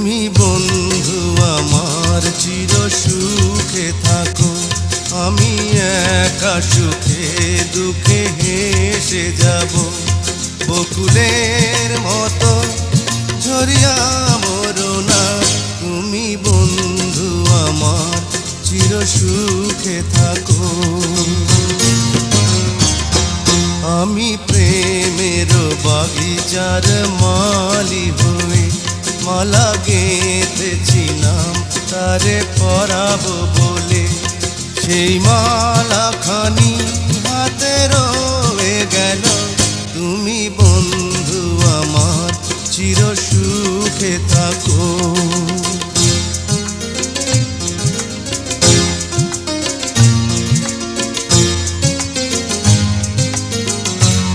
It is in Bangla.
তুমি বন্ধু আমার চির সুখে থাকো, আমি একা সুখে দুঃখে হেসে যাব। বকুলের মতো ঝরিয়া মরো না, তুমি বন্ধু আমার চির সুখে থাকো। আমি প্রেমের বাগিচার মালি হয়ে মালা গেঁথেছি নাম তারে পরাবো বলে। সেই মালা খানি হাতে রয়ে গেল, তুমি বন্ধু আমার চির সুখে থাকো।